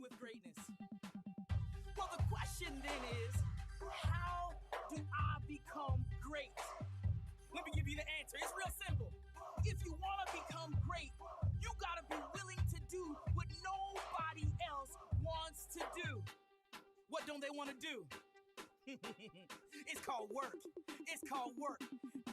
with greatness. Well, the question then is, how do I become great? Let me give you the answer. It's real simple. If you want to become great, you got to be willing to do what nobody else wants to do. What don't they want to do? It's called work. It's called work.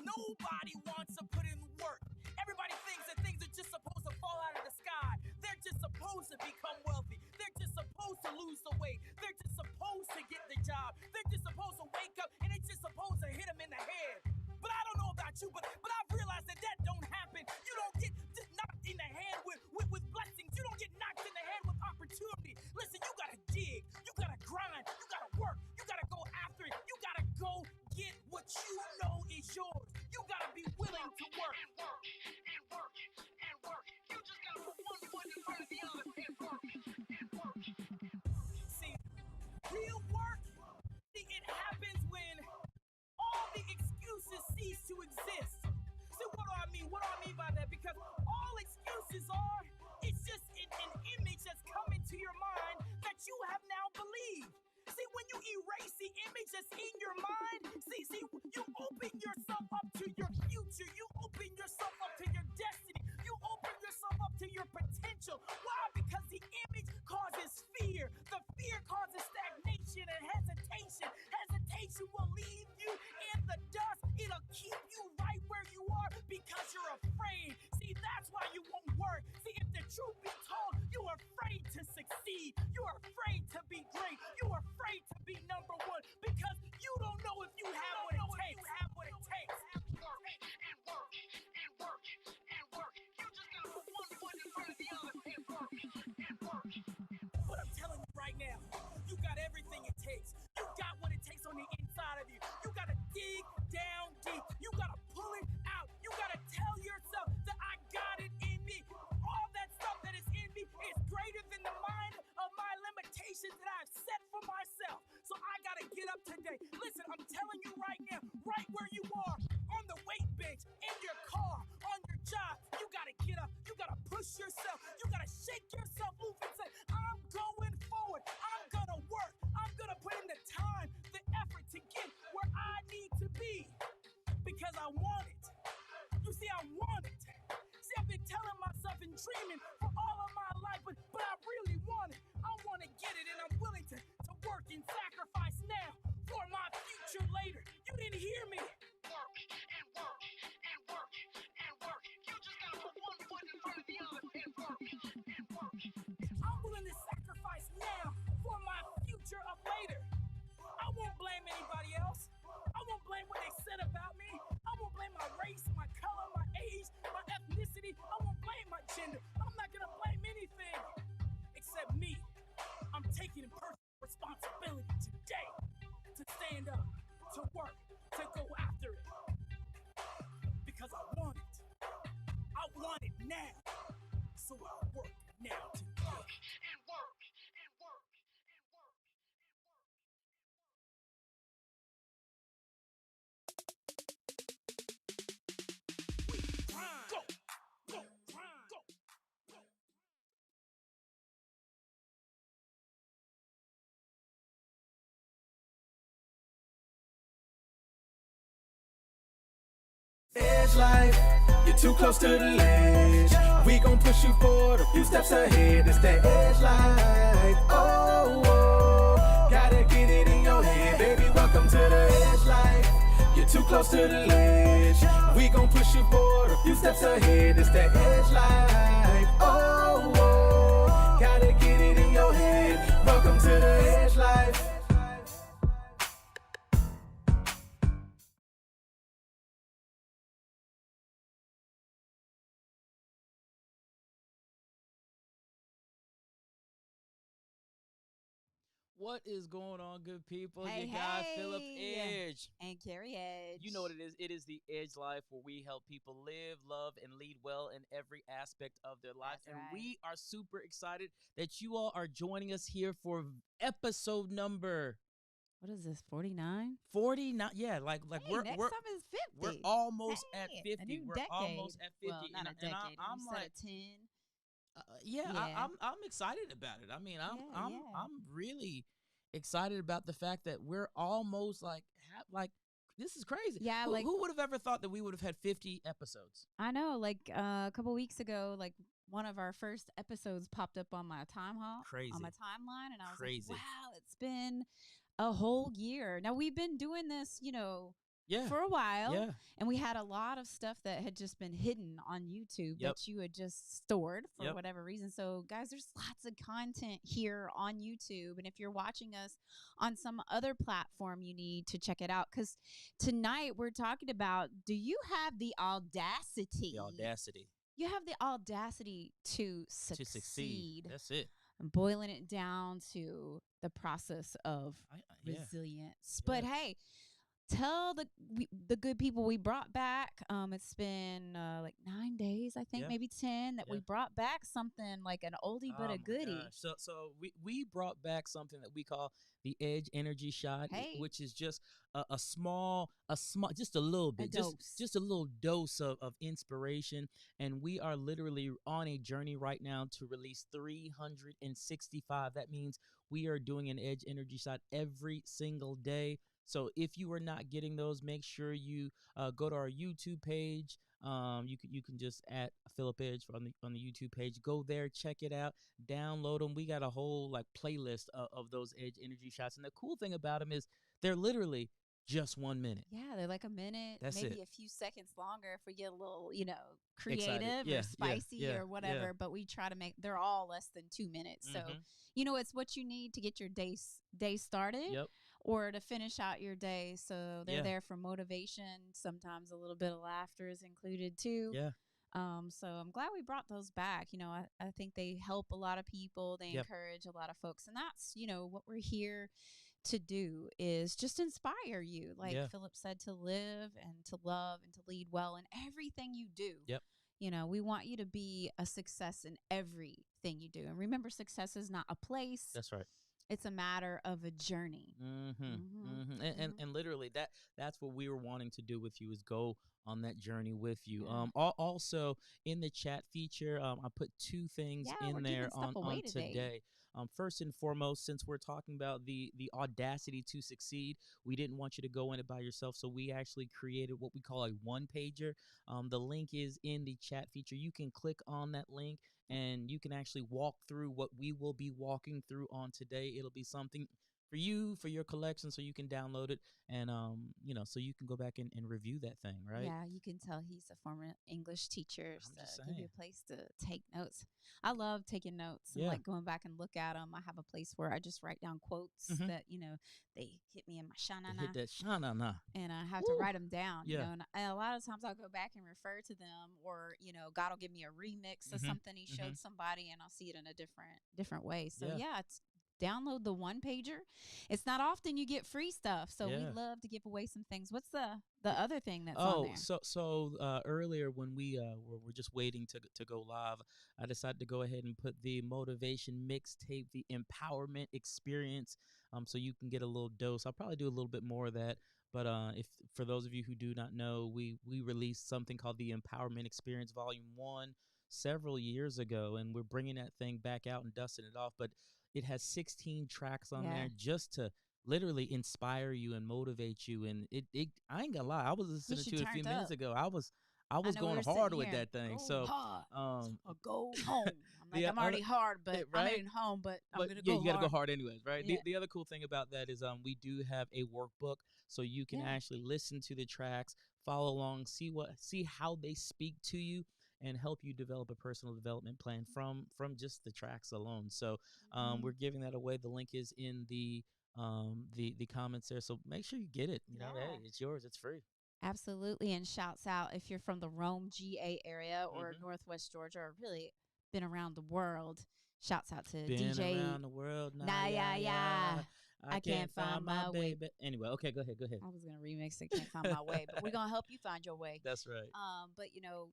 Nobody wants to put in work. Everybody thinks that things are just supposed to fall out of the sky. They're just supposed to become wealthy. They're just supposed to lose the weight. They're just supposed to get the job. They're just supposed to wake up and it's just supposed to hit them in the head. But I don't know about you, but I've realized that don't happen. You don't get just knocked in the head with blessings. You don't get knocked in the head with opportunity. Listen, you gotta dig. You gotta grind. You gotta work. You gotta go after it. You gotta go get what you know is yours. You gotta be willing to work. And work. And work. And work. You just gotta put one foot in front of the other and work. And work. See, real work, it happens when all the excuses cease to exist. So what do I mean? What do I mean by that? Because all excuses are, it's just an image that's come into your mind that you have now believed. See, when you erase the image that's in your mind, see, you open yourself up to your future. You open yourself up to your destiny. You open yourself up to your potential. Why? Because the image causes fear. The fear causes stagnation and hesitation. Hesitation will leave you in the dust. It'll keep you right where you are because you're afraid. See, that's why you won't work. See, if the truth be told, you're afraid to succeed. You're afraid to be great. You're afraid to be number one because you don't know if you have what it takes. You have what it takes. Work and work and work and work. You just gotta put one foot in front of the other and work and work. But I'm telling you right now, you got everything it takes. You got what it takes on the inside of you. You gotta dig down deep. You gotta pull it out. You gotta tell yourself that I got it in me. All that stuff that is in me is greater than the mind of my limitations that I've set for myself. So I gotta get up today. Listen, I'm telling you right now, right where you are, on the weight bench, in your car, on your job, you gotta get up. You gotta push yourself. You gotta shake yourself loose and say, I'm going forward. I'm gonna work. I'm gonna put in the time, the effort to get where I need to be because I want it. You see, I want it. See, I've been telling myself and dreaming for all of my life, but I really want it. I want to get it, and I'm willing to work and sacrifice now for my future later. You didn't hear me. Work and work and work and work. You just gotta put one foot in front of the other and work and work. I'm willing to sacrifice now for my future of later. I won't blame anybody else. I won't blame what they said about me. I won't blame my race, my color, my age, my ethnicity. I won't blame my gender. I'm not gonna blame anything except me. I'm taking personal responsibility today to stand up, to work, to go after it. Because I want it. I want it now. So I work now to work and work and work and work and work. Go, go, go, go. Edge life, you're too close to the ledge. We gon' push you forward a few steps ahead. It's that edge life. Oh, oh, gotta get it in your head, baby. Welcome to the edge life. You're too close to the ledge. We gon' push you forward a few steps ahead. It's that edge life. Oh, oh, gotta get it in your head. Welcome to the edge life. What is going on, good people? Hey, Your guy, hey. Phillip Edge. And Carrie Edge. You know what it is. It is the Edge Life, where we help people live, love, and lead well in every aspect of their life. That's and right. we are super excited that you all are joining us here for episode number What is this, 49? 49. Yeah, like Hey, we're next we're time is 50. we're almost Hey, at a 50. new We're decade. almost at 50. Well, not a decade. I'm You like, said a 10. Yeah, Yeah. I'm excited about it. I mean, Yeah. I'm really excited about the fact that we're almost like this is crazy. Yeah, Who, like who would have ever thought that we would have had 50 episodes? I know, like a couple weeks ago, like one of our first episodes popped up on my Crazy. on my timeline, and I was Crazy. like, "Wow, it's been a whole year." Now we've been doing this, Yeah. for a while, Yeah. and we had a lot of stuff that had just been hidden on YouTube Yep. that you had just stored for Yep. whatever reason. So, guys, there's lots of content here on YouTube, and if you're watching us on some other platform, you need to check it out because tonight we're talking about: do you have the audacity? The audacity You have the audacity to to succeed. That's it. I'm boiling it down to the process of Yeah. resilience. But hey, tell the good people we brought back. It's been like 9 days, I think, Yeah. maybe 10, that we Yeah. brought back something like an oldie but Oh a my goodie. gosh. So we brought back something that we call the Edge Energy Shot, Hey. which is just a small, just a little bit, just a little dose of inspiration. And we are literally on a journey right now to release 365. That means we are doing an Edge Energy Shot every single day. So if you are not getting those, make sure you go to our YouTube page. You can just add Phillip Edge on the YouTube page. Go there, check it out, download them. We got a whole like playlist of those Edge Energy Shots, and the cool thing about them is they're literally just 1 minute. Yeah, they're like a minute, That's maybe it. a few seconds longer if we get a little, Excited. creative Yeah, or spicy yeah, or whatever. yeah. But we try to they're all less than 2 minutes. So, Mhm. it's what you need to get your day started. Yep. Or to finish out your day. So they're Yeah. there for motivation. Sometimes a little bit of laughter is included too. Yeah. So I'm glad we brought those back. I think they help a lot of people. They Yep. encourage a lot of folks. And that's, what we're here to do is just inspire you. Like Yeah. Phillip said, to live and to love and to lead well in everything you do. Yep. We want you to be a success in everything you do. And remember, success is not a place. That's right. It's a matter of a journey. And literally that's what we were wanting to do with you, is go on that journey with you. Yeah. Also in the chat feature, I put two things we're in giving there stuff away on today. today. First and foremost, since we're talking about the audacity to succeed, we didn't want you to go in it by yourself, so we actually created what we call a one-pager. The link is in the chat feature. You can click on that link and you can actually walk through what we will be walking through on today. It'll be something for you, for your collection, so you can download it and so you can go back and review that thing, right? Yeah, you can tell he's a former English teacher. I'm So just give you saying. a place to take notes. I love taking notes and Yeah. like going back and look at them. I have a place where I just write down quotes Mhm. that they hit me in my To shanana, hit that shana. and I have to Woo. write them down. Yeah. And a lot of times I'll go back and refer to them, or God will give me a remix of Mhm. something he showed somebody, and I'll see it in a different way. So Yeah. it's download the one pager. It's not often you get free stuff, so we Yeah. love to give away some things. What's the other thing that's on there? So earlier when we were just waiting to go live, I decided to go ahead and put the motivation mixtape, the empowerment experience, so you can get a little dose. I'll probably do a little bit more of that, but if for those of you who do not know, we released something called the Empowerment Experience Volume 1 several years ago, and we're bringing that thing back out and dusting it off. But it has 16 tracks on Yeah. there just to literally inspire you and motivate you. And it I ain't gonna lie, I was listening you to it a few turned minutes up. ago. I was I know we going were hard sitting with here, that thing. go So hard, um or go home. I'm like, the I'm already other- hard, but I'm not right? even home. But I'm But gonna yeah, go you gotta hard. go hard anyways, right? Yeah. The other cool thing about that is we do have a workbook, so you can Yeah. actually listen to the tracks, follow along, see how they speak to you, and help you develop a personal development plan from just the tracks alone. So Mhm. we're giving that away. The link is in the comments there, so make sure you get it. Yeah. Hey, it's yours, it's free. Absolutely. And shouts out if you're from the Rome, GA area or Mhm. Northwest Georgia, or really been around the world. Shouts out to Been DJ around the world now, Nah, yeah, yeah. I can't find my way. Anyway, okay, go ahead. I was gonna remix it, Can't Find My Way, but we're gonna help you find your way. That's right. But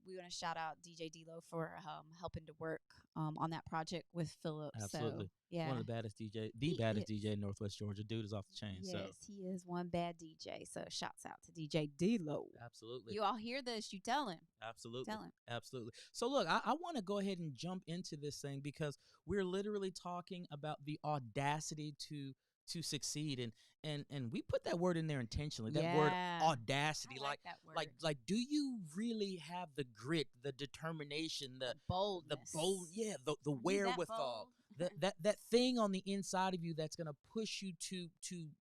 we want to shout out DJ D-Lo for helping to work on that project with Phillip. Absolutely. So, yeah, One of the baddest DJ, He baddest is. DJ in Northwest Georgia. Dude is off the chain. Yes, So he is one bad DJ. So shouts out to DJ D-Lo. absolutely. You all hear this? You tell him. Absolutely. Tell him. Absolutely. So look, I want to go ahead and jump into this thing because we're literally talking about the audacity to succeed, and we put that word in there intentionally. That word Yeah. audacity, I like that word. like do you really have the grit, the determination, the boldness, bold, yeah, the Are you that wherewithal, bold? that thing on the inside of you that's going to push you to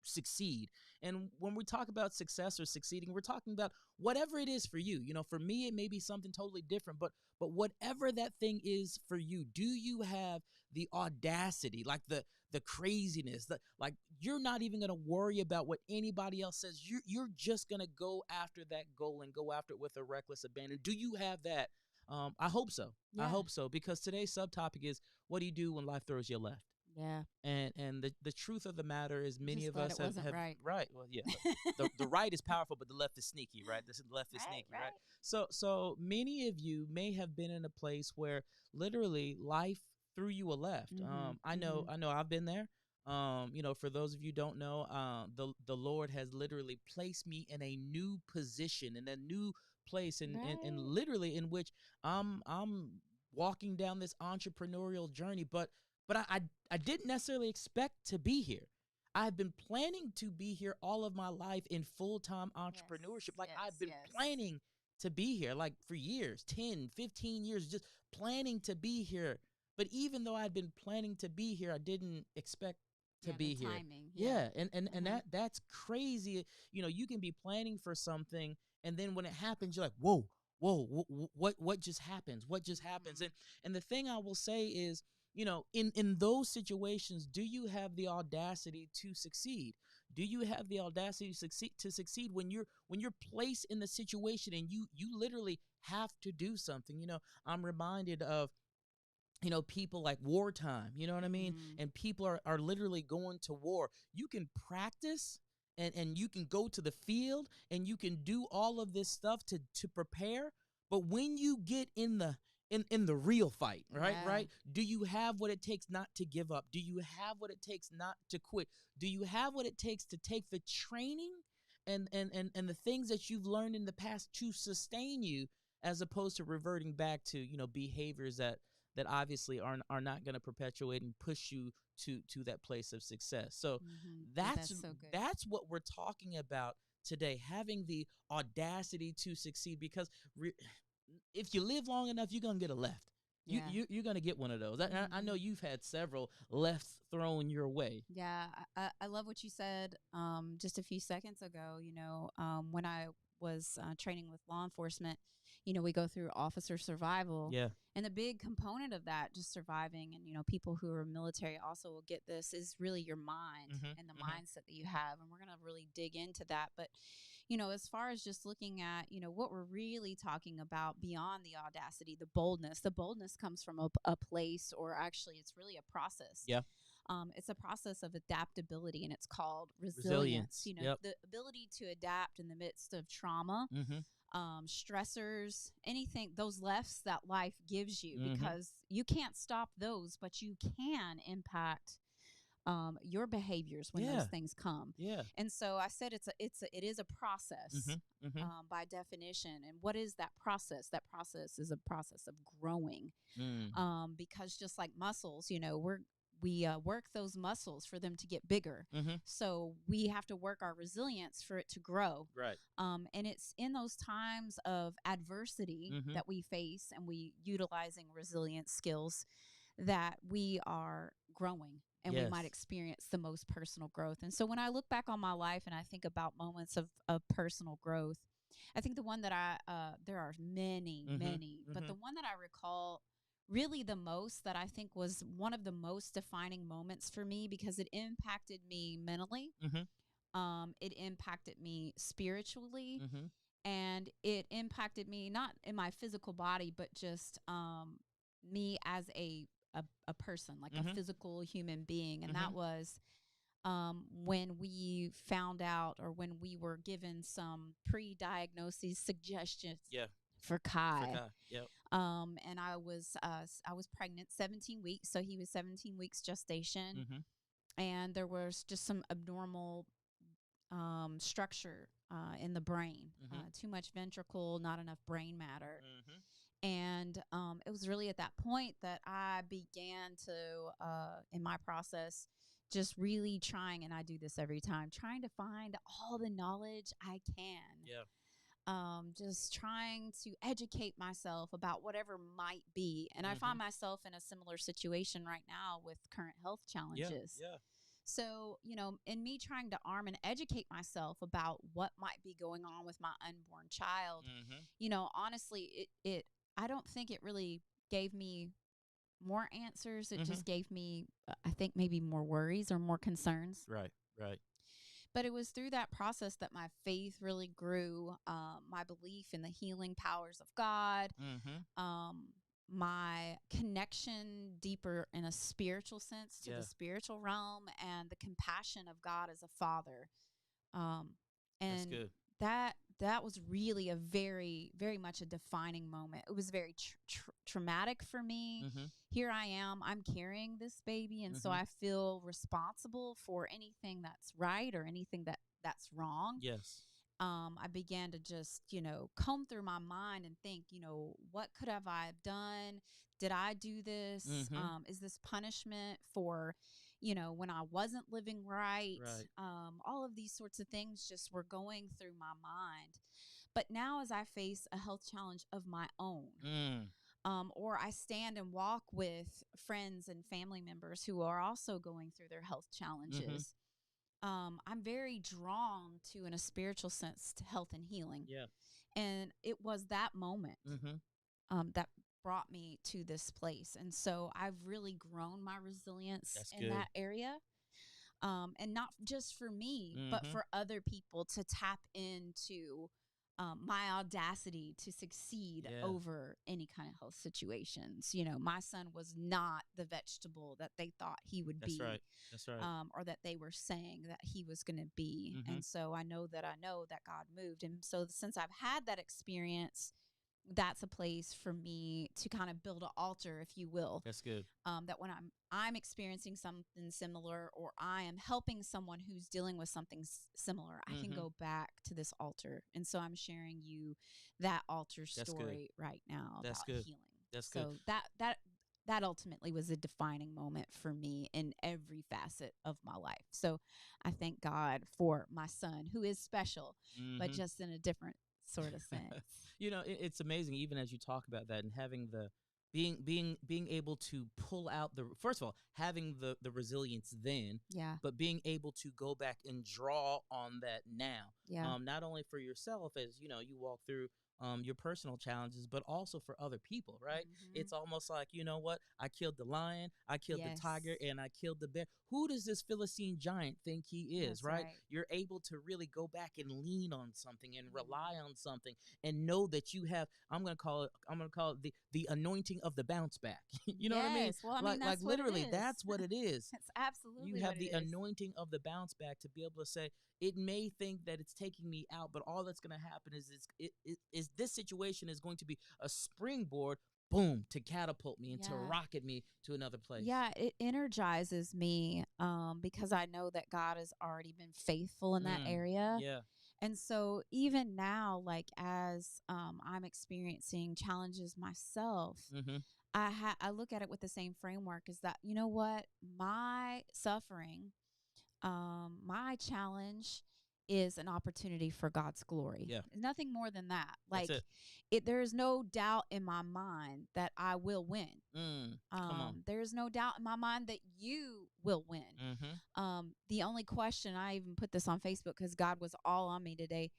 succeed. And when we talk about success or succeeding, we're talking about whatever it is for you. For me, it may be something totally different, but whatever that thing is for you, do you have the audacity, like the craziness, like you're not even going to worry about what anybody else says. You're just going to go after that goal and go after it with a reckless abandon. Do you have that? I hope so. Yeah. I hope so, because today's subtopic is, what do you do when life throws you left? Yeah. And the truth of the matter is, many Just of thought us it have wasn't right. Well, yeah, the right is powerful, but the left is sneaky, right? The left is sneaky, right? So many of you may have been in a place where literally life threw you a left. Mhm, I know I've been there. For those of you who don't know, the Lord has literally placed me in a new position, in a new place, and literally in which I'm walking down this entrepreneurial journey, but I didn't necessarily expect to be here. I've been planning to be here all of my life in full-time entrepreneurship. I've been planning to be here like for years, 10, 15 years, just planning to be here. But even though I'd been planning to be here, I didn't expect to be here. Timing. Yeah. And that's crazy. You can be planning for something, and then when it happens, you're like, whoa, what just happens? What just happens? And the thing I will say is, in those situations, do you have the audacity to succeed? Do you have the audacity to succeed when you're placed in the situation and you literally have to do something? I'm reminded of people like wartime, you know what I mean? Mhm. And people are literally going to war. You can practice and you can go to the field and you can do all of this stuff to prepare. But when you get in the real fight, right? Yeah. Right? Do you have what it takes not to give up? Do you have what it takes not to quit? Do you have what it takes to take the training and the things that you've learned in the past to sustain you, as opposed to reverting back to, behaviors that obviously are not going to perpetuate and push you to that place of success. So Mhm. that's so good. that's what we're talking about today, having the audacity to succeed, because if you live long enough, you're going to get a left. Yeah. You're going to get one of those. I know you've had several lefts thrown your way. Yeah, I love what you said just a few seconds ago. When I was training with law enforcement, we go through officer survival. Yeah. And the big component of that, just surviving, and, people who are military also will get this, is really your mind and the mindset that you have. And we're going to really dig into that. But, as far as just looking at, what we're really talking about beyond the audacity, the boldness comes from a place, or actually it's really a process. Yeah. It's a process of adaptability, and it's called resilience. Yep. The ability to adapt in the midst of trauma, stressors, anything, those lefts that life gives you, because you can't stop those, but you can impact your behaviors when those things come. Yeah. And so I said it is a process by definition. And what is that process? That process is a process of growing. Because just like muscles, we work those muscles for them to get bigger. So we have to work our resilience for it to grow. Right. And it's in those times of adversity that we face, and we utilizing resilience skills, that we are growing, and we might experience the most personal growth. And so when I look back on my life and I think about moments of personal growth, I think the one that there are many, but the one that I recall really the most, that I think was one of the most defining moments for me, because it impacted me mentally, it impacted me spiritually, and it impacted me not in my physical body, but just me as a person, like a physical human being. And that was when we found out, or when we were given some pre-diagnosis suggestions Yeah. for Kai. Yep. And I was pregnant 17 weeks, so he was 17 weeks gestation, and there was just some abnormal structure in the brain, too much ventricle, not enough brain matter. And it was really at that point that I began to, in my process, just really trying, and I do this every time, trying to find all the knowledge I can. Yeah. Just trying to educate myself about whatever might be. And I find myself in a similar situation right now with current health challenges. Yeah. So, in me trying to arm and educate myself about what might be going on with my unborn child, honestly, I don't think it really gave me more answers. It just gave me, I think, maybe more worries or more concerns. Right. But it was through that process that my faith really grew, my belief in the healing powers of God, my connection deeper in a spiritual sense to the spiritual realm, and the compassion of God as a father. And That's good. That was really a very, very much a defining moment. It was very traumatic for me. Here I am, I'm carrying this baby, and so I feel responsible for anything that's right or anything that's wrong. Yes. I began to just, comb through my mind and think, what could have I done? Did I do this? Is this punishment for, when I wasn't living right? All of these sorts of things just were going through my mind. But now, as I face a health challenge of my own, or I stand and walk with friends and family members who are also going through their health challenges, I'm very drawn to, in a spiritual sense, to health and healing. Yeah. And it was that moment that brought me to this place. And so I've really grown my resilience that area. And not just for me, but for other people to tap into my audacity to succeed over any kind of health situations. My son was not the vegetable that they thought he would be. That's right. Or that they were saying that he was going to be. And so I know that God moved. And so since I've had that experience, that's a place for me to kind of build an altar, if you will. That's good. That when I'm experiencing something similar, or I am helping someone who's dealing with something similar, I can go back to this altar. And so I'm sharing you that altar story right now about healing. That's good. So that ultimately was a defining moment for me in every facet of my life. So I thank God for my son, who is special, but just in a different sort of sense. It's amazing, even as you talk about that, and having the being able to pull out first of all, having the resilience then, but being able to go back and draw on that now, not only for yourself as you walk through your personal challenges, but also for other people, right? It's almost like, you know what? I killed the lion, I killed the tiger, and I killed the bear. Who does this Philistine giant think he is, right? You're able to really go back and lean on something and rely on something and know that you have, I'm going to call it the anointing of the bounce back. You know what I mean? Well, that's literally, that's what it is. That's absolutely you have the anointing of the bounce back to be able to say, it may think that it's taking me out, but all that's going to happen is this situation is going to be a springboard, boom, to catapult me and to rocket me to another place. Yeah, it energizes me because I know that God has already been faithful in that area. Yeah. And so even now, like as I'm experiencing challenges myself, I look at it with the same framework, is that, you know what, my suffering, my challenge is an opportunity for God's glory. Yeah. Nothing more than that. Like That's there is no doubt in my mind that I will win. Come on. There's no doubt in my mind that you will win. The only question, I even put this on Facebook because God was all on me today.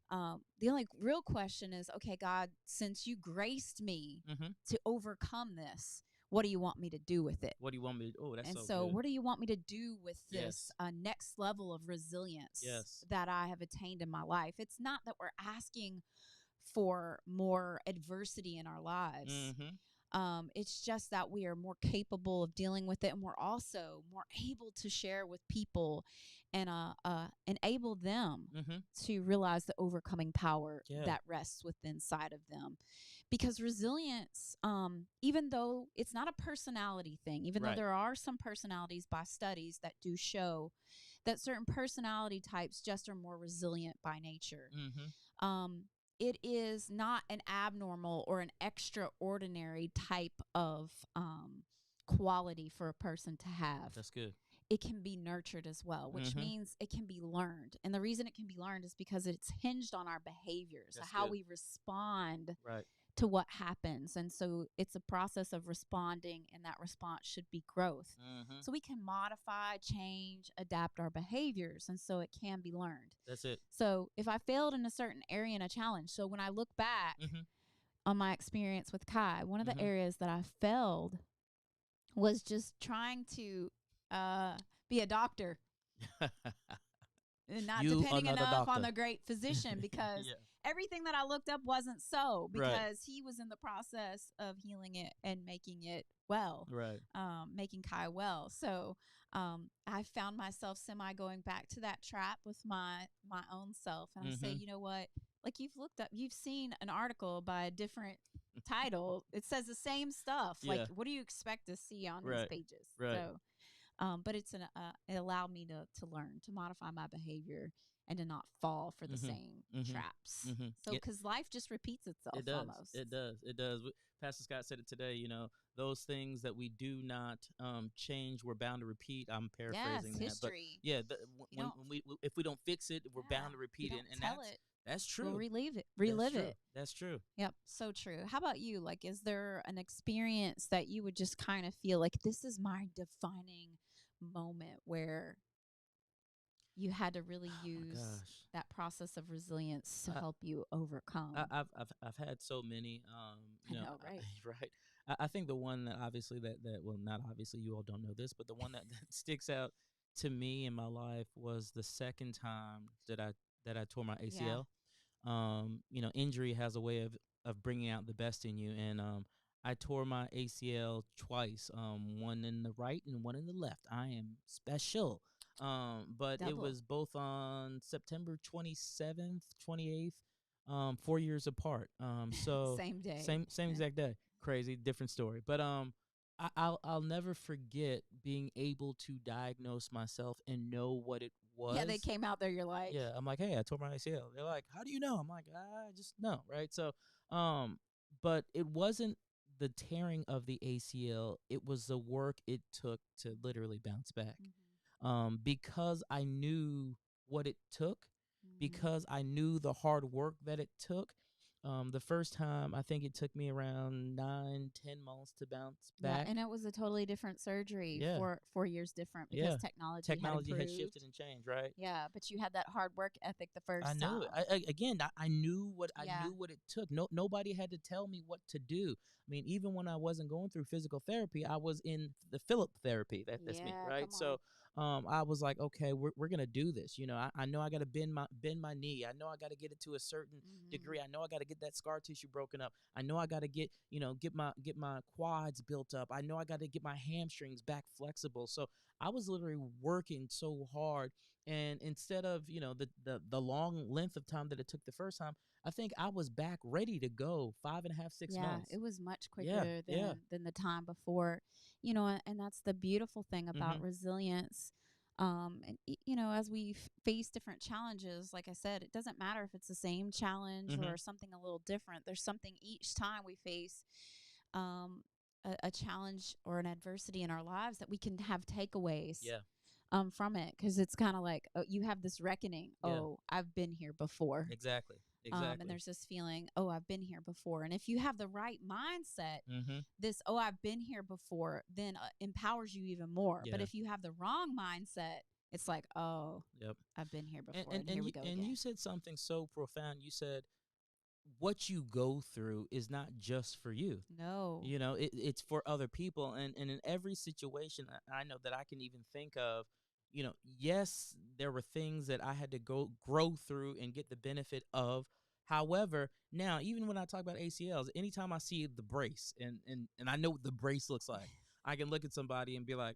The only real question is, okay, God, since you graced me to overcome this, what do you want me to do with it? What do you want me to do? Oh, that's and so good. What do you want me to do with this next level of resilience that I have attained in my life? It's not that we're asking for more adversity in our lives. It's just that we are more capable of dealing with it, and we're also more able to share with people and enable them Mm-hmm. to realize the overcoming power Yeah. that rests within inside of them. Because resilience, even though it's not a personality thing, even though Right. there are some personalities by studies that do show that certain personality types just are more resilient by nature. Mm-hmm. It is not an abnormal or an extraordinary type of quality for a person to have. That's good. It can be nurtured as well, which Mm-hmm. means it can be learned. And the reason it can be learned is because it's hinged on our behaviors, That's how good. we respond Right. to what happens. And so it's a process of responding, and that response should be growth. Mm-hmm. So we can modify, change, adapt our behaviors, and so it can be learned. That's it. So if I failed in a certain area in a challenge, so when I look back Mm-hmm. on my experience with Kai, one of the Mhm. areas that I failed was just trying to be a doctor and not You depending another enough on doctor. the great physician, because Yeah. everything that I looked up wasn't so, Right. because he was in the process of healing it and making it well, Right. making Kai well. So I found myself semi going back to that trap with my own self, and I say, Mhm. you know what? Like, you've seen an article by a different title. It says the same stuff. Yeah. Like, what do you expect to see on these Right. pages? Right. So, but it allowed me to learn, to modify my behavior, and to not fall for the Mhm. same Mhm. traps. Mhm. So, because life just repeats itself It does. almost. It does. It does. Pastor Scott said it today. Those things that we do not change, we're bound to repeat. I'm Yes, paraphrasing that, history. but yeah, You don't- when we if we don't fix it, we're Yeah, bound to if repeat you it, don't and tell it, that's true. we'll relive That's true. it. That's true. Yep, so true. How about you? Like, is there an experience that you would just kind of feel like this is my defining moment where you had to really Oh my use gosh. that process of resilience to I- help you overcome? I've had so many. I know, right? Right. I think the one that obviously that well, not obviously, you all don't know this, but the one that, that sticks out to me in my life was the second time that I tore my Yeah. ACL. Injury has a way of bringing out the best in you, and I tore my ACL twice, one in the right and one in the left. I am special. But it Double. was both on September 27th, 28th, 4 years apart. So Same day. same Yeah. exact day. Crazy, different story. But I'll never forget being able to diagnose myself and know what it was. Yeah, they came out there. You're like, Yeah, I'm like, hey, I tore my ACL. They're like, how do you know? I'm like, I just know, right? So, but it wasn't the tearing of the ACL. It was the work it took to literally bounce back. Because I knew what it took, because I knew the hard work that it took. The first time, I think it took me around 9-10 months to bounce yeah, back. and it was a totally different surgery. Yeah. 4 years different, because Yeah. Technology had had improved. shifted and changed, right? Yeah, but you had that hard work ethic the first I time. knew it. I knew what I Yeah. knew what it took. Nobody had to tell me what to do. I mean, even when I wasn't going through physical therapy, I was in the Phillip therapy. That's me, Yeah, right? come So, I was like, okay, we're gonna do this. I know I got to bend my knee. I know I got to get it to a certain degree. I know I got to get that scar tissue broken up. I know I got to get my quads built up. I know I got to get my hamstrings back flexible. So I was literally working so hard. And instead of the long length of time that it took the first time, I think I was back ready to go 5.5, 6 months. It was much Yeah, quicker yeah. than the time before. And that's the beautiful thing about resilience. And as we face different challenges, like I said, it doesn't matter if it's the same challenge or something a little different. There's something each time we face a challenge or an adversity in our lives that we can have takeaways. Yeah. From it, because it's kind of like, oh, you have this reckoning. Yeah. Oh, I've been here before. Exactly. And there's this feeling, oh, I've been here before. And if you have the right mindset, this, oh, I've been here before, then empowers you even more. But Yeah. if you have the wrong mindset, it's like, oh, Yep. I've been here before, And here we go again. you said something so profound. You said what you go through is not just for you. No. It's for other people. And in every situation, I know that I can even think of, yes, there were things that I had to grow through and get the benefit of However, now even when I talk about ACLs, anytime I see the brace and I know what the brace looks like, I can look at somebody and be like,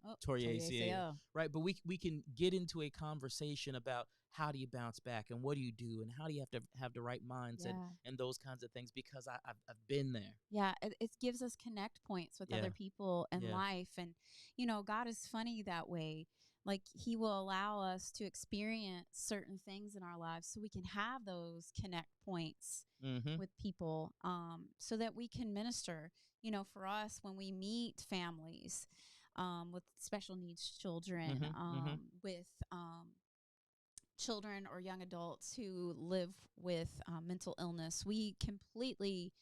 Oh, tore your tore your ACL, ACL. right? But we can get into a conversation about how do you bounce back and what do you do and how do you have to have the right mindset Yeah. and those kinds of things, because I've been there. Yeah, it gives us connect points with Yeah. other people in Yeah. life. And, you know, God is funny that way. Like, he will allow us to experience certain things in our lives so we can have those connect points Mm-hmm. with people, so that we can minister. You know, for us, when we meet families with special needs children, Mm-hmm. Mm-hmm. with children or young adults who live with mental illness, we completely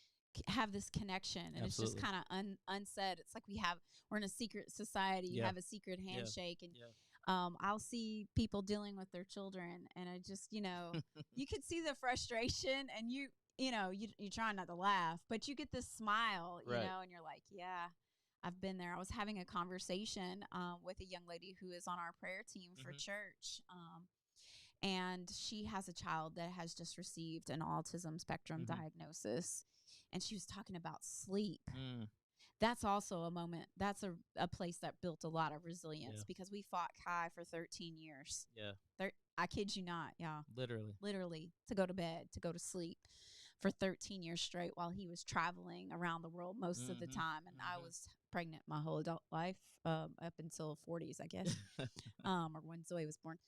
have this connection, and it's just Absolutely. kind of unsaid. It's like we're in a secret society. You Yeah. have a secret Yeah. handshake, and Yeah. I'll see people dealing with their children, and I just, you know, you could see the frustration, and you know, you try not to laugh, but you get this smile, you Right. know, and you're like, yeah, I've been there. I was having a conversation with a young lady who is on our prayer team for Mhm. church. And she has a child that has just received an autism spectrum Mhm. diagnosis. And she was talking about sleep. Mm. That's also a moment. That's a place that built a lot of resilience, Yeah. because we fought Kai for 13 years. Yeah. I kid you not, y'all. Literally. To go to bed, to go to sleep for 13 years straight while he was traveling around the world most of the Mhm. time. And I Mhm. was pregnant my whole adult life, up until 40s, I guess, or when Zoe was born.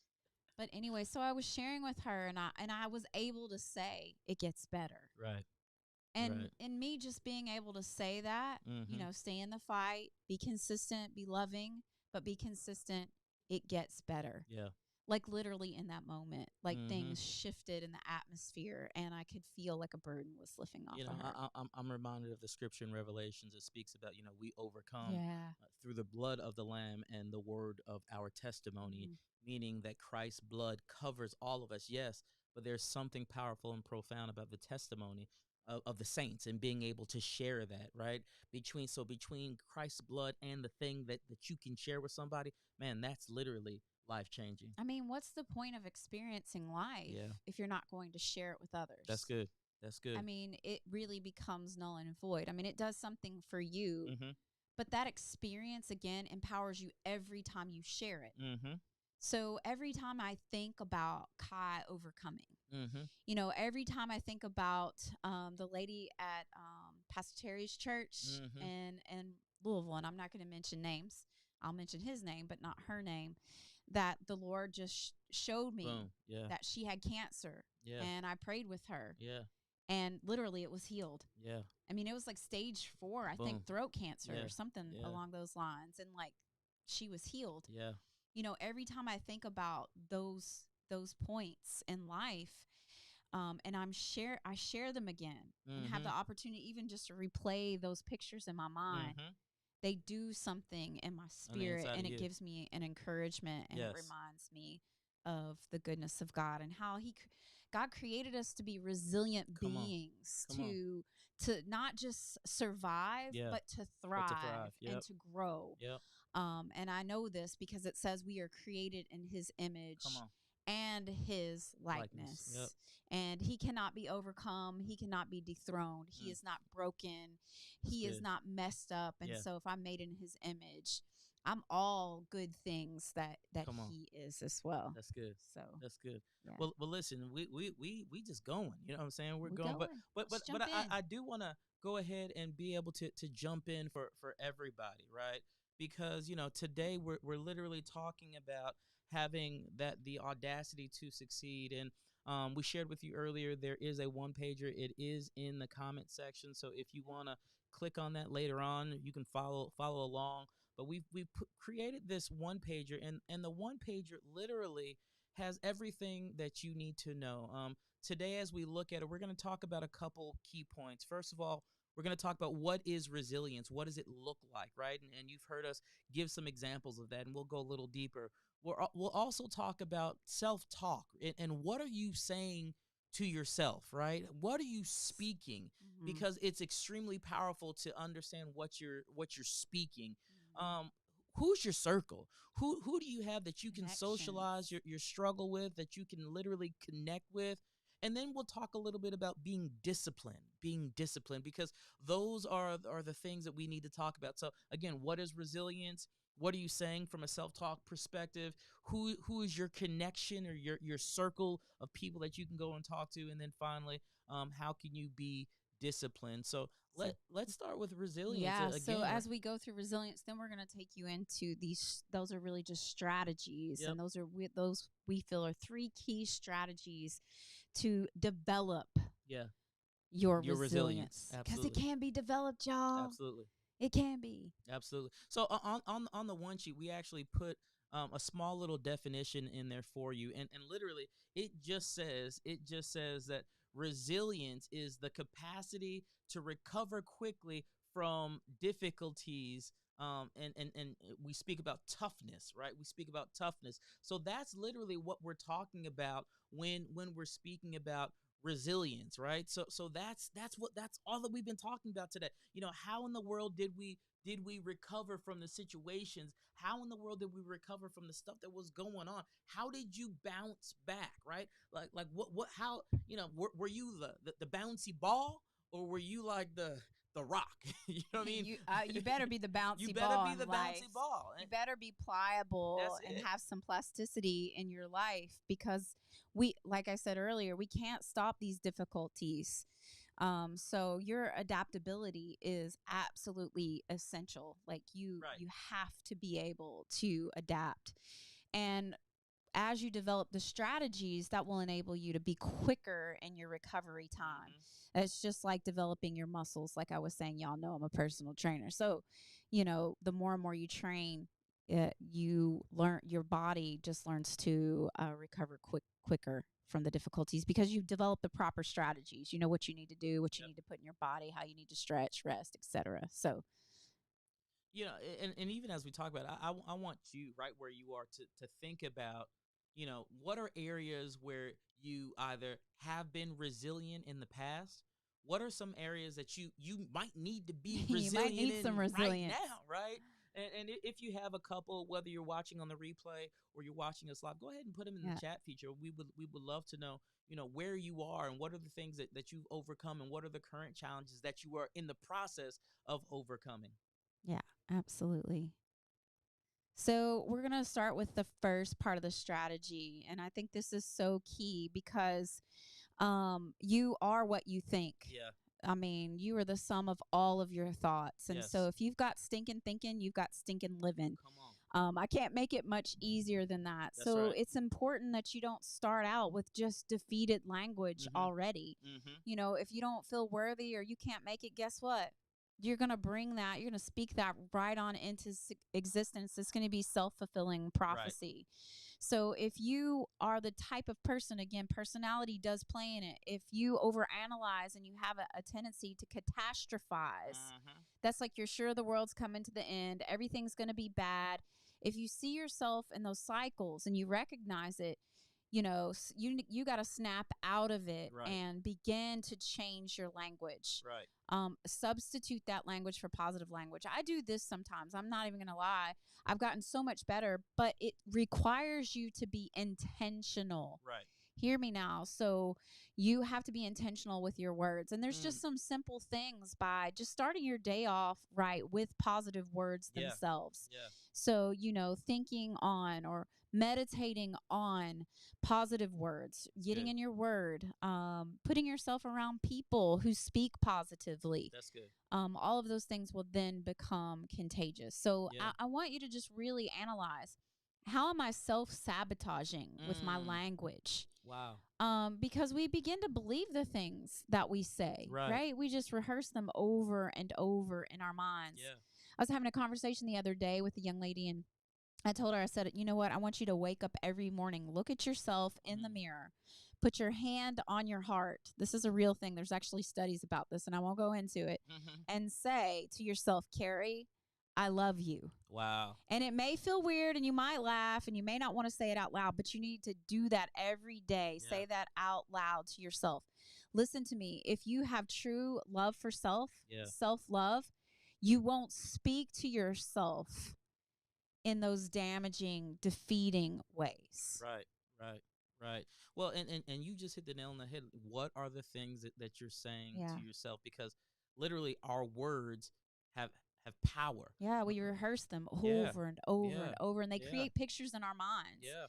But anyway, so I was sharing with her, and I was able to say it gets better. Right. And Right. in me just being able to say that, you Mhm. know, stay in the fight, be consistent, be loving, but be consistent, it gets better. Yeah. Like, literally in that moment, like, Mhm. things shifted in the atmosphere, and I could feel like a burden was lifting off You know, of her. I'm reminded of the scripture in Revelations that speaks about, we overcome Yeah. through the blood of the Lamb and the word of our testimony, Mhm. meaning that Christ's blood covers all of us. Yes, but there's something powerful and profound about the testimony of the saints and being able to share that, right? Between Christ's blood and the thing that you can share with somebody, man, that's literally life changing. I mean, what's the point of experiencing life Yeah. if you're not going to share it with others? That's good. That's good. I mean, it really becomes null and void. I mean, it does something for you, Mm-hmm. but that experience, again, empowers you every time you share it. Mm-hmm. So every time I think about Kai overcoming, Mm-hmm. you know, every time I think about the lady at Pastor Terry's church Mhm. in Louisville, and I'm not going to mention names. I'll mention his name, but not her name. That the Lord just showed me Boom. Yeah. that she had cancer, Yeah. and I prayed with her, Yeah. and literally it was healed. Yeah. I mean, it was like stage 4, I Boom. think, throat cancer Yeah. or something Yeah. along those lines, and like, she was healed. Yeah. You know, every time I think about those points in life, and I share them again, and have the Mhm. opportunity even just to replay those pictures in my mind. Mhm. They do something in my On the spirit, inside and of it you. gives me an encouragement, and it Yes. reminds me of the goodness of God, and how God created us to be resilient Come on. beings, Come on. to not just survive, Yeah. but to But to thrive, thrive. and Yep. to grow. Yep. And I know this because it says we are created in his image Come on. and his likeness. Yep. And he cannot be overcome. He cannot be dethroned. He Mm. is not broken. That's He is good. not messed up. And Yeah. so if I'm made in his image, I'm all good things that Come on. he is as well. That's good. So That's good. yeah. Well, listen, we just going. You know what I'm saying? We're We're going. going. But Let's jump in. I do want to go ahead and be able to jump in for everybody, right? Because today we're literally talking about having the audacity to succeed, and we shared with you earlier there is a one pager. It is in the comment section, so if you want to click on that later on, you can follow along. But we've created this one pager, and the one pager literally has everything that you need to know. Today, as we look at it, we're going to talk about a couple key points. First of all, we're going to talk about what is resilience. What does it look like, right? And you've heard us give some examples of that, and we'll go a little deeper. We'll also talk about self-talk, and what are you saying to yourself, right? What are you speaking? Mhm. Because it's extremely powerful to understand what you're speaking. Who's your circle? Who do you have that you can Connections. socialize your struggle with, that you can literally connect with? And then we'll talk a little bit about being disciplined, because those are the things that we need to talk about. So again, what is resilience? What are you saying from a self-talk perspective? Who is your connection or your circle of people that you can go and talk to? And then finally, how can you be disciplined? So let's start with resilience. Yeah. Again, So as we go through resilience, then we're going to take you into these. Those are really just strategies, Yep. and those we feel are 3 key strategies to develop your resilience, because it Absolutely. can be developed, y'all. Absolutely. It can be. Absolutely. So on the one sheet, we actually put a small little definition in there for you, and literally it just says that resilience is the capacity to recover quickly from difficulties. And we speak about toughness, right? We speak about toughness. So that's literally what we're talking about when we're speaking about resilience, right? So that's all that we've been talking about today. How in the world did we recover from the situations? How in the world did we recover from the stuff that was going on? How did you bounce back, right? Like what how, were you the bouncy ball, or were you like the rock? You know what I mean? You better be the bouncy You ball. better be the in life. bouncy ball. You better be pliable That's and it. have some plasticity in your life, because like I said earlier, we can't stop these difficulties. So your adaptability is absolutely essential. Like you have to be able to adapt. And as you develop the strategies, that will enable you to be quicker in your recovery time. It's just like developing your muscles. Like I was saying, y'all know I'm a personal trainer. So, the more and more you train, you learn, your body just learns to recover quicker from the difficulties, because you've developed the proper strategies. You know what you need to do, what you need to put in your body, how you need to stretch, rest, etc. So, and even as we talk about it, I want you right where you are to think about, what are areas where you either have been resilient in the past? What are some areas that you might need to be resilient you might need some resilience right now, right? And if you have a couple, whether you're watching on the replay or you're watching us live, go ahead and put them in the chat feature. We would love to know, where you are and what are the things that you've overcome, and what are the current challenges that you are in the process of overcoming. Yeah, absolutely. So we're going to start with the first part of the strategy. And I think this is so key, because you are what you think. Yeah. I mean, you are the sum of all of your thoughts. And Yes. so if you've got stinking thinking, you've got stinking living. Come on. I can't make it much easier than that. That's so right. It's important that you don't start out with just defeated language already. If you don't feel worthy or you can't make it, guess what? You're going to bring that, you're going to speak that right on into existence. It's going to be self-fulfilling prophecy. Right. So if you are the type of person, again, personality does play in it. If you overanalyze and you have a tendency to catastrophize, that's like you're sure the world's coming to the end. Everything's going to be bad. If you see yourself in those cycles and you recognize it, you got to snap out of it and begin to change your language. Right. Substitute that language for positive language. I do this sometimes. I'm not even going to lie. I've gotten so much better, but it requires you to be intentional. Right. Hear me now. So you have to be intentional with your words. And there's just some simple things by just starting your day off right with positive words themselves. Yeah. So, thinking on or meditating on positive words, getting in your word, putting yourself around people who speak positively. That's good. All of those things will then become contagious. So I want you to just really analyze, how am I self-sabotaging with my language? Wow. Because we begin to believe the things that we say, right? We just rehearse them over and over in our minds. Yeah. I was having a conversation the other day with a young lady, and I told her, I said, you know what? I want you to wake up every morning, look at yourself in the mirror, put your hand on your heart. This is a real thing. There's actually studies about this, and I won't go into it. And say to yourself, Carrie, I love you. Wow. And it may feel weird and you might laugh and you may not want to say it out loud, but you need to do that every day. Yeah. Say that out loud to yourself. Listen to me. If you have true love for self, self-love, you won't speak to yourself in those damaging, defeating ways. Right. Right. Well, and you just hit the nail on the head. What are the things that you're saying Yeah. to yourself? Because literally our words have have power. Yeah, we rehearse them Yeah. over and over Yeah. and over, and they Yeah. create pictures in our minds. Yeah.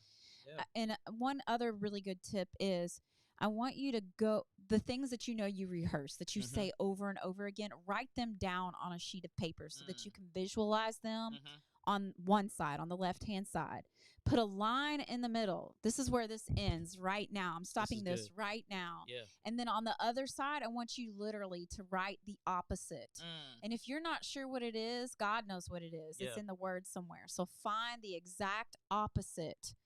Yeah. And one other really good tip is I want you to go the things that you know you rehearse, that you Mhm. say over and over again, write them down on a sheet of paper so that you can visualize them Mhm. on one side, on the left-hand side. Put a line in the middle. This is where this ends right now. I'm stopping this good. right now. Yeah. And then on the other side, I want you literally to write the opposite. And if you're not sure what it is, God knows what it is. It's Yeah. in the word somewhere. So find the exact opposite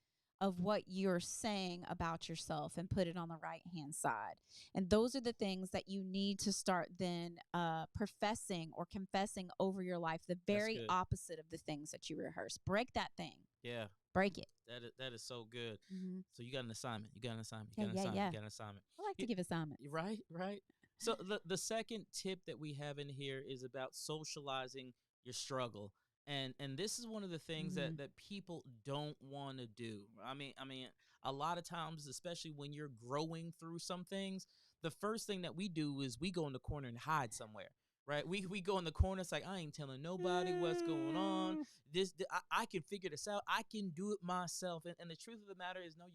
of what you're saying about yourself and put it on the right hand side. And those are the things that you need to start then professing or confessing over your life, the very good. opposite of the things that you rehearse. Break that thing. Yeah. Break it. That is so good. Mm-hmm. So you got an assignment. You got an assignment. Yeah, You got an yeah, assignment. yeah. You got an assignment. I like to give assignments. Right, right. So the second tip that we have in here is about socializing your struggle. And this is one of the things Mhm. that people don't want to do. I mean a lot of times, especially when you're growing through some things, the first thing that we do is we go in the corner and hide somewhere. Right? We go in the corner. It's like, I ain't telling nobody what's going on. I can figure this out. I can do it myself. And the truth of the matter is, no,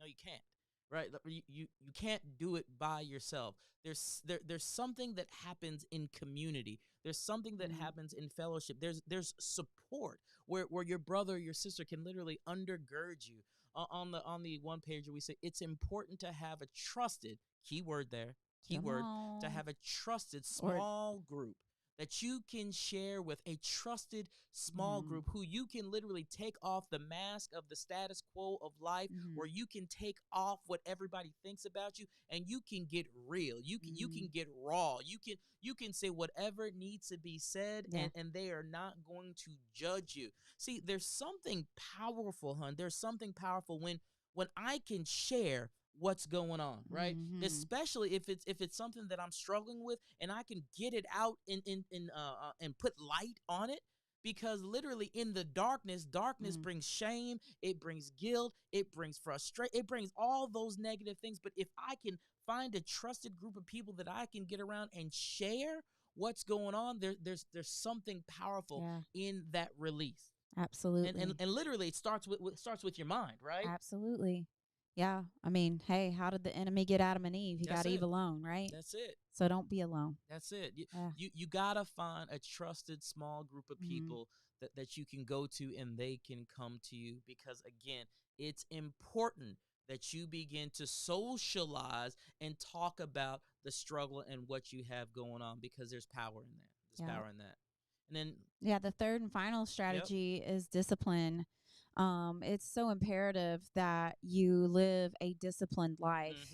you can't. Right? You can't do it by yourself. There's something that happens in community. There's something that Mhm. happens in fellowship. There's support where your brother or your sister can literally undergird you. On the one pager, we say it's important to have a trusted keyword there, Come keyword, to on. have a trusted Or- small group that you can share with, a trusted small Mhm. group who you can literally take off the mask of the status quo of life, Mhm. where you can take off what everybody thinks about you, and you can get real. You can get raw. You can say whatever needs to be said, Yeah. and they are not going to judge you. See, there's something powerful, hon. There's something powerful when I can share what's going on, right? Mhm. Especially if it's something that I'm struggling with, and I can get it out and put light on it. Because literally in the darkness Mhm. brings shame, it brings guilt, it brings frustration, it brings all those negative things. But if I can find a trusted group of people that I can get around and share what's going on, there's something powerful Yeah. in that release. Absolutely. And literally it starts with your mind, right? Absolutely. Yeah. I mean, hey, how did the enemy get Adam and Eve? He That's got Eve it. alone, right? That's it. So don't be alone. That's it. Yeah. You gotta find a trusted small group of Mhm. people that you can go to, and they can come to you. Because again, it's important that you begin to socialize and talk about the struggle and what you have going on, because there's power in that. There's Yeah. power in that. And then Yeah, the third and final strategy is discipline. It's so imperative that you live a disciplined life.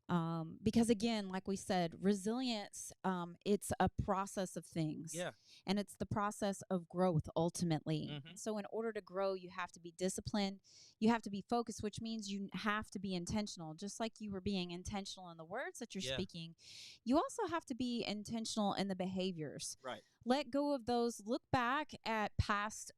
mhm, Because again, like we said, resilience, it's a process of things. yeah, And it's the process of growth ultimately. Mhm. And so in order to grow, you have to be disciplined, you have to be focused, which means you have to be intentional. Just like you were being intentional in the words that you're Yeah. speaking, you also have to be intentional in the behaviors. right. Let go of those. Look back at past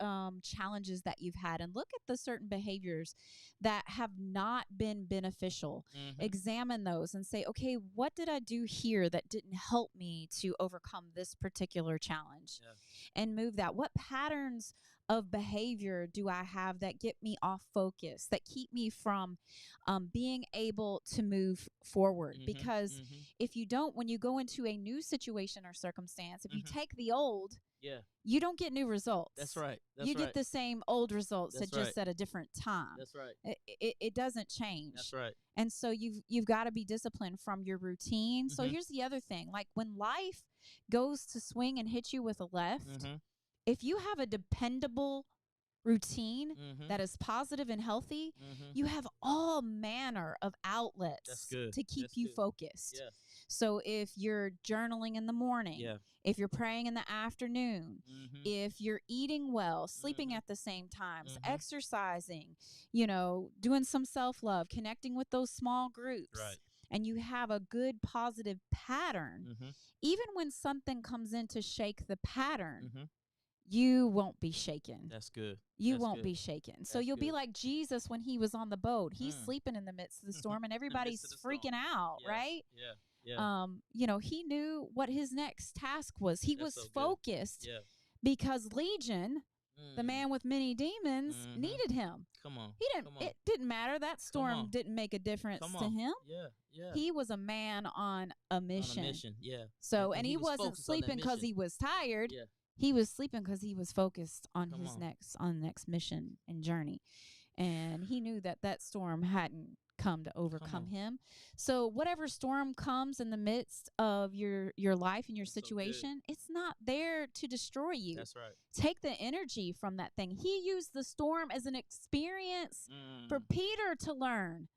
challenges that you've had and look at the certain behaviors that have not been beneficial. Mhm. Examine those and say, okay, what did I do here that didn't help me to overcome this particular challenge? Yeah. And move that. What patterns of behavior do I have that get me off focus, that keep me from being able to move forward? Mhm. Because Mhm. if you don't, when you go into a new situation or circumstance, if you Mhm. take the old, Yeah, you don't get new results. that's right. That's You right. get the same old results, That's just right. at a different time. That's right. It doesn't change. That's right. And so you've got to be disciplined from your routine. So Mhm. here's the other thing. Like when life goes to swing and hit you with a left, Mhm. if you have a dependable routine Mhm. that is positive and healthy, Mhm. you have all manner of outlets That's good. to keep That's you good. focused. Yes. So if you're journaling in the morning, Yeah. if you're praying in the afternoon, Mhm. if you're eating well, sleeping Mhm. at the same times, Mhm. exercising, doing some self-love, connecting with those small groups, Right. and you have a good positive pattern, Mhm. even when something comes in to shake the pattern, Mhm. you won't be shaken. That's good. You That's won't good. be shaken. So That's you'll be good. like Jesus when he was on the boat. He's sleeping in the midst of the storm, and everybody's of the storm. freaking out, Yeah. right? Yeah. You know, he knew what his next task was. He That's was so good. focused Yeah. because Legion, the man with many demons, needed him. Come on. He didn't. Come on. It didn't matter. That storm on. didn't make a difference Come to on. him. Yeah. Yeah. He was a man on a mission. On a mission. Yeah. So, and he wasn't focused on that sleeping because mission. he was tired. Yeah. He was sleeping because he was focused on Come his on. next mission and journey, and he knew that storm hadn't come to overcome him. So whatever storm comes in the midst of your life and your That's so situation, it's not there to destroy you. That's right. Take the energy from that thing. He used the storm as an experience for Peter to learn,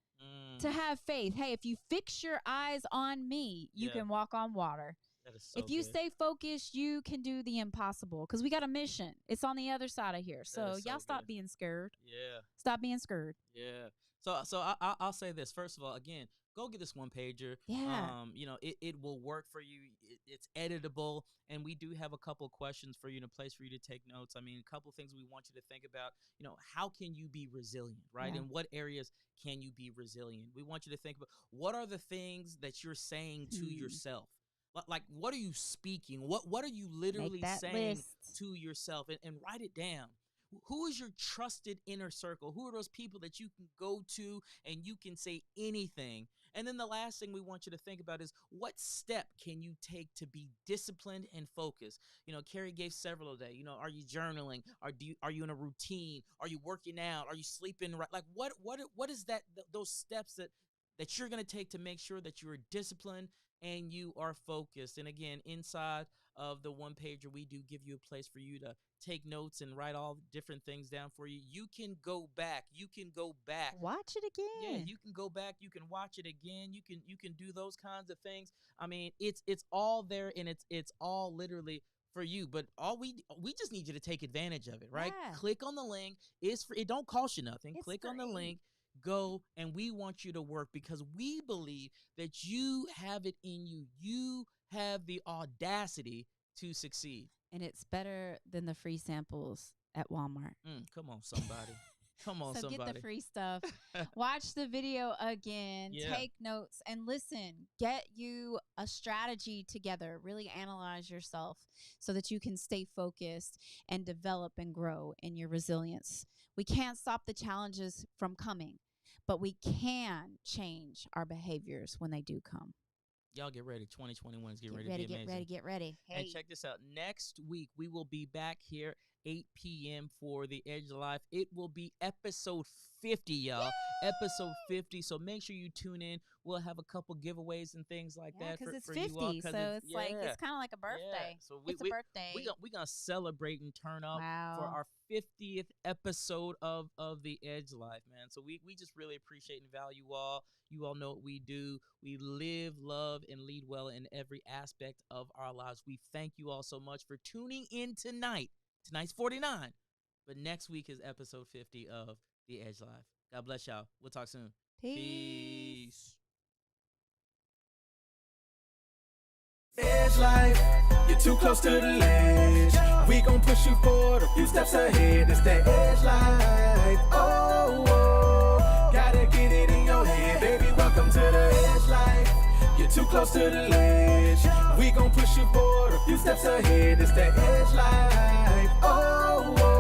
to have faith. Hey, if you fix your eyes on me, you can walk on water. That is so If you good. stay focused, you can do the impossible, because we got a mission. It's on the other side of here. So is so y'all stop good. being scared. Yeah. Stop being scared. Yeah. So I'll say this. First of all, again, go get this one pager. Yeah. You know, it will work for you. It's editable, and we do have a couple questions for you in a place for you to take notes. I mean, a couple things we want you to think about. You know, how can you be resilient, right? Yeah. In what areas can you be resilient? We want you to think about what are the things that you're saying to yourself. Like, what are you speaking? What are you literally saying list. to yourself? And write it down. Who is your trusted inner circle? Who are those people that you can go to and you can say anything? And then the last thing we want you to think about is, what step can you take to be disciplined and focused? You know, Carrie gave several today. You know, are you journaling? Are you in a routine? Are you working out? Are you sleeping right? Like, what is that? Those steps that you're going to take to make sure that you are disciplined and you are focused. And again, inside of the one pager, we do give you a place for you to take notes and write all different things down for you. You can go back. Watch it again. Yeah, you can go back. You can watch it again. You can do those kinds of things. I mean, it's all there, and it's all literally for you. But all we just need you to take advantage of it, right? Yeah. Click on the link. It's free. It don't cost you nothing. It's Click on the free. link. Go, and we want you to work, because we believe that you have it in you. You have the audacity to succeed. And it's better than the free samples at Walmart. Come on, somebody. Come on, So somebody. get the free stuff. Watch the video again. Yeah. Take notes and listen. Get you a strategy together. Really analyze yourself so that you can stay focused and develop and grow in your resilience. We can't stop the challenges from coming, but we can change our behaviors when they do come. Y'all get ready. 2021 is getting ready to be Get amazing. Get ready. Hey. And check this out. Next week, we will be back here 8 p.m. for The Edge of Life. It will be episode 50, y'all. Yay! Episode 50. So make sure you tune in. We'll have a couple giveways and things like that because for, it's for 50, you all. so it's like it's kind of like a birthday. Yeah. So It's a birthday. We're going to celebrate and turn up Wow. for our 50th episode of The Edge Life, man. So we just really appreciate and value all. You all know what we do. We live, love, and lead well in every aspect of our lives. We thank you all so much for tuning in tonight. Tonight's 49, but next week is episode 50 of The Edge Life. God bless y'all. We'll talk soon. Peace. Edge life, you're too close to the ledge. We gon' push you forward a few steps ahead. It's that edge life. Oh, oh, gotta get it in your head, baby. Welcome to the edge life. You're too close to the ledge. We gon' push you forward a few steps ahead. It's that edge life. Oh, oh.